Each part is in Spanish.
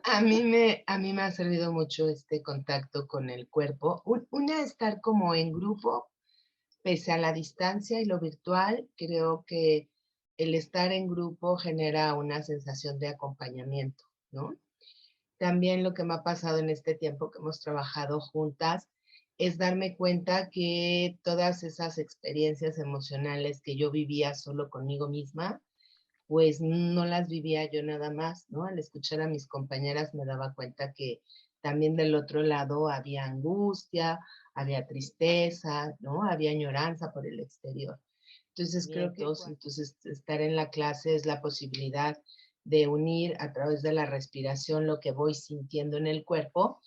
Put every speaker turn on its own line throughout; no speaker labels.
A mí me ha servido mucho este contacto con el cuerpo. Una, estar como en grupo, pese a la distancia y lo virtual, creo que el estar en grupo genera una sensación de acompañamiento, ¿no? También lo que me ha pasado en este tiempo que hemos trabajado juntas es darme cuenta que todas esas experiencias emocionales que yo vivía solo conmigo misma, pues no las vivía yo nada más, ¿no? Al escuchar a mis compañeras me daba cuenta que también del otro lado había angustia, había tristeza, ¿no? Había añoranza por el exterior. Entonces creo que entonces estar en la clase es la posibilidad de unir a través de la respiración lo que voy sintiendo en el cuerpo,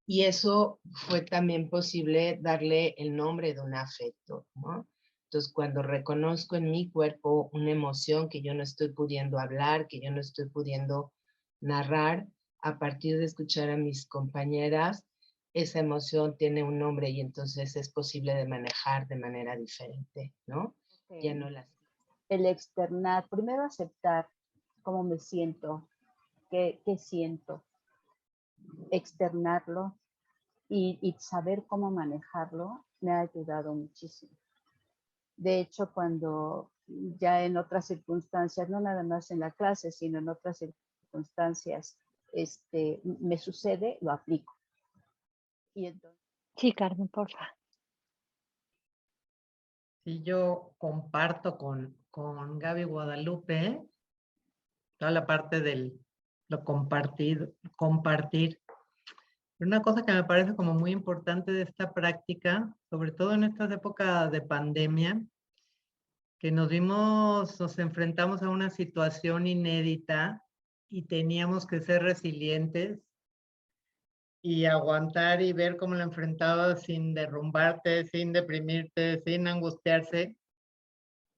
y eso fue también posible darle el nombre de un afecto, ¿no? Entonces, cuando reconozco en mi cuerpo una emoción que yo no estoy pudiendo hablar, que yo no estoy pudiendo narrar, a partir de escuchar a mis compañeras, esa emoción tiene un nombre y entonces es posible de manejar de manera diferente, ¿no? Ya
Ok.
no las...
El externar, primero aceptar cómo me siento, qué siento, externarlo y saber cómo manejarlo me ha ayudado muchísimo. De hecho, cuando ya en otras circunstancias, no nada más en la clase, sino en otras circunstancias, me sucede, lo aplico. Y entonces,
Sí, Carmen, porfa.
Sí, yo comparto con Gaby Guadalupe toda la parte del lo compartir. Una cosa que me parece como muy importante de esta práctica, sobre todo en estas épocas de pandemia, que nos enfrentamos a una situación inédita y teníamos que ser resilientes y aguantar y ver cómo la enfrentabas sin derrumbarte, sin deprimirte, sin angustiarse.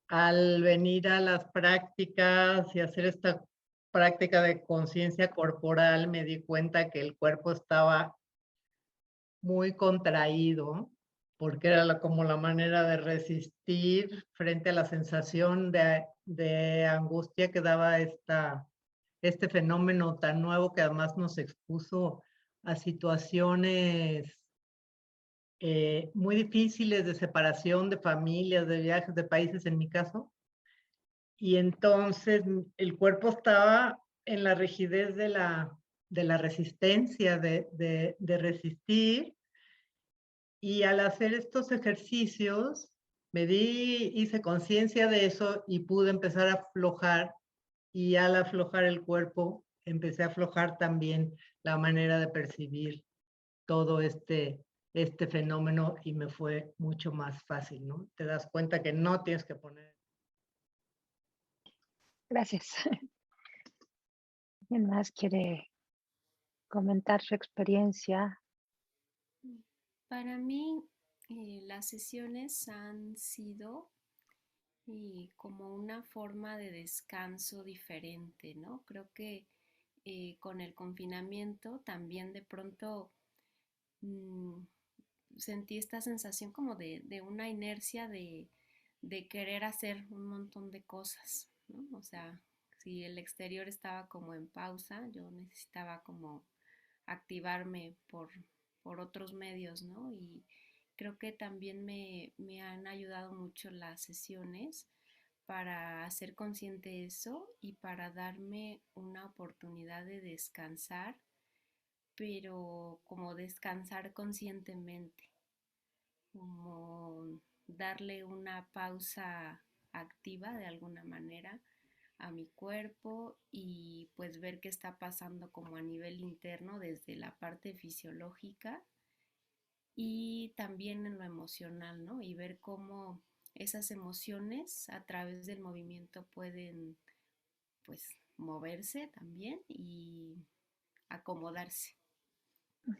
Al venir a las prácticas y hacer esta práctica de conciencia corporal, me di cuenta que el cuerpo estaba muy contraído, porque era como la manera de resistir frente a la sensación de angustia que daba este fenómeno tan nuevo que además nos expuso a situaciones muy difíciles de separación de familias, de viajes, de países en mi caso. Y entonces el cuerpo estaba en la rigidez de la resistencia, de resistir. Y al hacer estos ejercicios, hice conciencia de eso y pude empezar a aflojar. Y al aflojar el cuerpo, empecé a aflojar también la manera de percibir todo este fenómeno y me fue mucho más fácil, ¿no? Te das cuenta que no tienes que poner...
Gracias. ¿Quién más quiere comentar su experiencia?
Para mí, las sesiones han sido como una forma de descanso diferente, ¿no? Creo que con el confinamiento también de pronto mm, sentí esta sensación como de una inercia de querer hacer un montón de cosas, ¿no? O sea, si el exterior estaba como en pausa, yo necesitaba como activarme por otros medios, ¿no? Y creo que también me han ayudado mucho las sesiones para hacer consciente eso y para darme una oportunidad de descansar, pero como descansar conscientemente, como darle una pausa activa de alguna manera a mi cuerpo y pues ver qué está pasando como a nivel interno desde la parte fisiológica y también en lo emocional, ¿no? Y ver cómo esas emociones a través del movimiento pueden pues moverse también y acomodarse.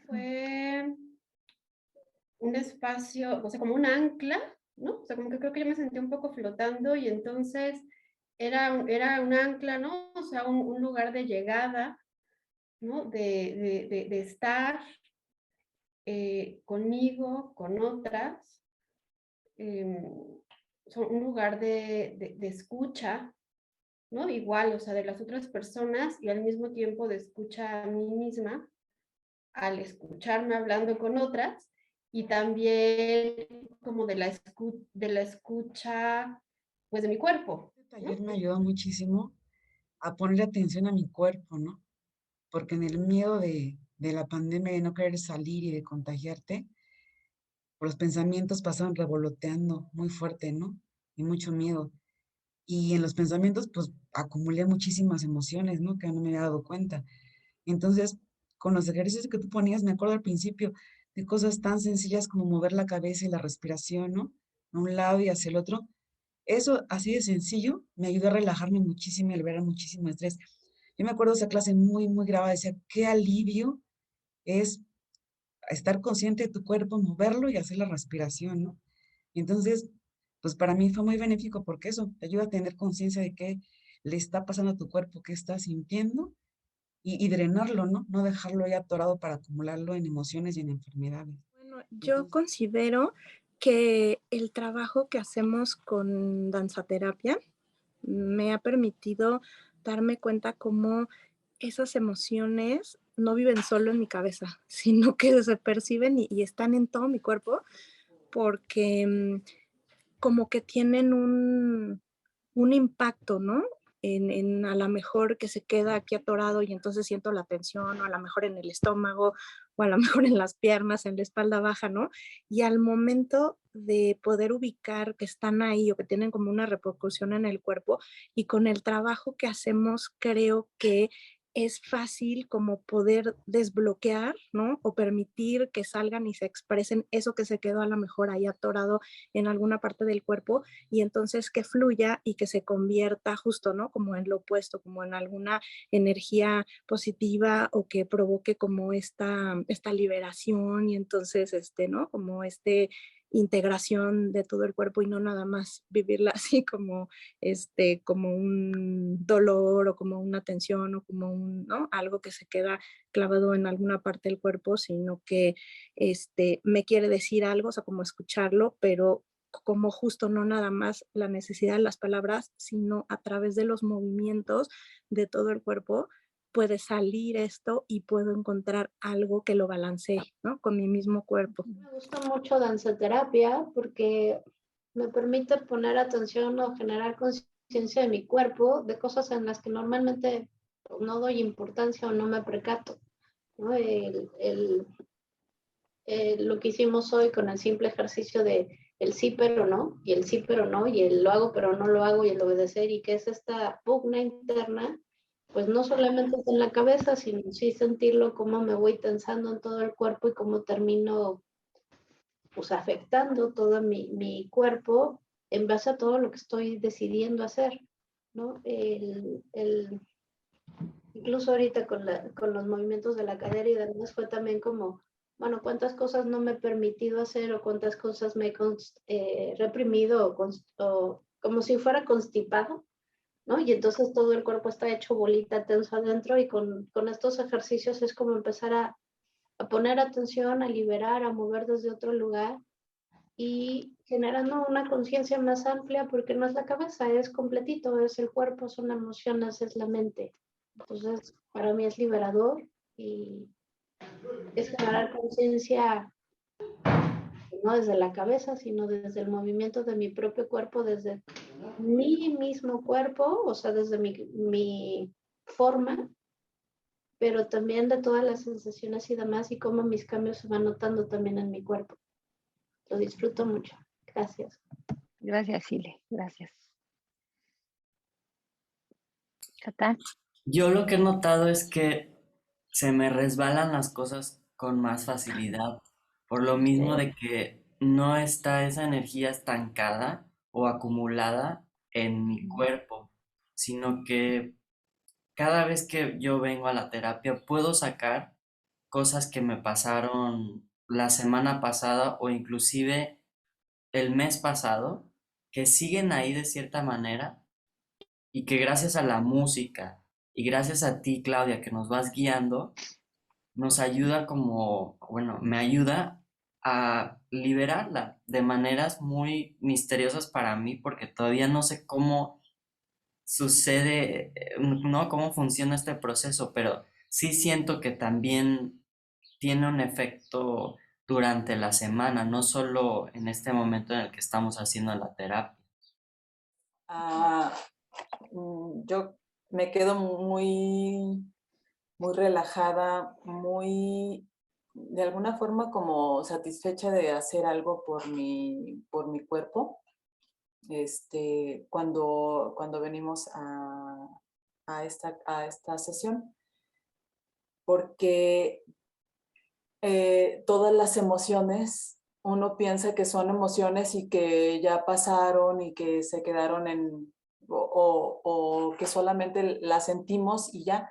Fue un espacio, o sea, como un ancla, ¿no? O sea, como que creo que yo me sentí un poco flotando y entonces era un ancla, ¿no? O sea, un lugar de llegada, ¿no? De estar conmigo, con otras, son un lugar de escucha, ¿no? Igual, o sea, de las otras personas y al mismo tiempo de escucha a mí misma, al escucharme hablando con otras y también como de la escucha, pues de mi cuerpo,
Este
¿no?
taller me ayudó muchísimo a poner atención a mi cuerpo, ¿no? Porque en el miedo de la pandemia, de no querer salir y de contagiarte, pues los pensamientos pasaban revoloteando muy fuerte, ¿no? Y mucho miedo. Y en los pensamientos, pues acumulé muchísimas emociones, ¿no? Que no me había dado cuenta. Entonces, con los ejercicios que tú ponías, me acuerdo al principio de cosas tan sencillas como mover la cabeza y la respiración, ¿no? A un lado y hacia el otro. Eso, así de sencillo, me ayudó a relajarme muchísimo y a liberar muchísimo estrés. Yo me acuerdo de esa clase muy, muy grabada, decía, qué alivio es estar consciente de tu cuerpo, moverlo y hacer la respiración, ¿no? Y entonces, pues para mí fue muy benéfico porque eso te ayuda a tener conciencia de qué le está pasando a tu cuerpo, qué estás sintiendo y drenarlo, ¿no? No dejarlo ahí atorado para acumularlo en emociones y en enfermedades.
Bueno, yo
Entonces,
considero que el trabajo que hacemos con danzaterapia me ha permitido darme cuenta cómo esas emociones no viven solo en mi cabeza, sino que se perciben y están en todo mi cuerpo porque como que tienen un impacto, ¿no? En a lo mejor que se queda aquí atorado y entonces siento la tensión, o a lo mejor en el estómago, o a lo mejor en las piernas, en la espalda baja, ¿no? Y al momento de poder ubicar que están ahí o que tienen como una repercusión en el cuerpo y con el trabajo que hacemos, creo que es fácil como poder desbloquear, ¿no? O permitir que salgan y se expresen eso que se quedó a lo mejor ahí atorado en alguna parte del cuerpo y entonces que fluya y que se convierta justo, ¿no? Como en lo opuesto, como en alguna energía positiva o que provoque como esta liberación y entonces, ¿no? Como integración de todo el cuerpo y no nada más vivirla así como, como un dolor o como una tensión o como ¿no? Algo que se queda clavado en alguna parte del cuerpo, sino que me quiere decir algo, o sea, como escucharlo, pero como justo no nada más la necesidad de las palabras, sino a través de los movimientos de todo el cuerpo puede salir esto y puedo encontrar algo que lo balancee, ¿no? Con mi mismo cuerpo.
Me gusta mucho danzaterapia porque me permite poner atención o generar conciencia de mi cuerpo, de cosas en las que normalmente no doy importancia o no me percato, ¿no? Lo que hicimos hoy con el simple ejercicio de el sí pero no, y el sí pero no, y el lo hago pero no lo hago, y el obedecer, y que es esta pugna interna, pues no solamente está en la cabeza, sino sí sentirlo, cómo me voy tensando en todo el cuerpo y cómo termino pues afectando todo mi cuerpo en base a todo lo que estoy decidiendo hacer, ¿no? Incluso ahorita con los movimientos de la cadera y demás fue también como, bueno, cuántas cosas no me he permitido hacer o cuántas cosas me he reprimido o como si fuera constipado, ¿no? Y entonces todo el cuerpo está hecho bolita, tenso adentro y con estos ejercicios es como empezar a poner atención, a liberar, a mover desde otro lugar y generando una conciencia más amplia porque no es la cabeza, es completito, es el cuerpo, son emociones, es la mente. Entonces, para mí es liberador y es generar conciencia no desde la cabeza, sino desde el movimiento de mi propio cuerpo, desde mi mismo cuerpo, o sea, desde mi forma, pero también de todas las sensaciones y demás y cómo mis cambios se van notando también en mi cuerpo. Lo disfruto mucho. Gracias.
Gracias, Sile. Gracias. Catán.
Yo lo que he notado es que se me resbalan las cosas con más facilidad, por lo mismo de que no está esa energía estancada o acumulada en mi cuerpo, sino que cada vez que yo vengo a la terapia puedo sacar cosas que me pasaron la semana pasada o inclusive el mes pasado, que siguen ahí de cierta manera y que gracias a la música y gracias a ti, Claudia, que nos vas guiando, nos ayuda como, bueno, me ayuda a liberarla de maneras muy misteriosas para mí porque todavía no sé cómo sucede, ¿no? Cómo funciona este proceso, pero sí siento que también tiene un efecto durante la semana, no solo en este momento en el que estamos haciendo la terapia.
Yo me quedo muy, muy relajada, muy, de alguna forma como satisfecha de hacer algo por mi cuerpo. Cuando venimos a esta sesión, porque todas las emociones, uno piensa que son emociones y que ya pasaron y que se quedaron o que solamente las sentimos y ya,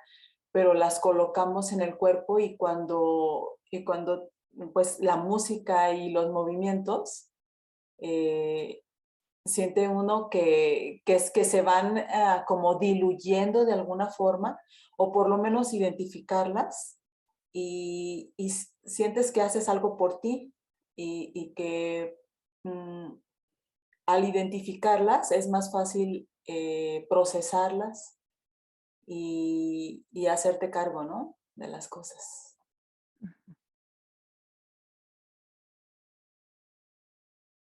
pero las colocamos en el cuerpo y cuando pues la música y los movimientos, siente uno que se van como diluyendo de alguna forma, o por lo menos identificarlas, y sientes que haces algo por ti y que al identificarlas es más fácil procesarlas y hacerte cargo, ¿no? De las cosas.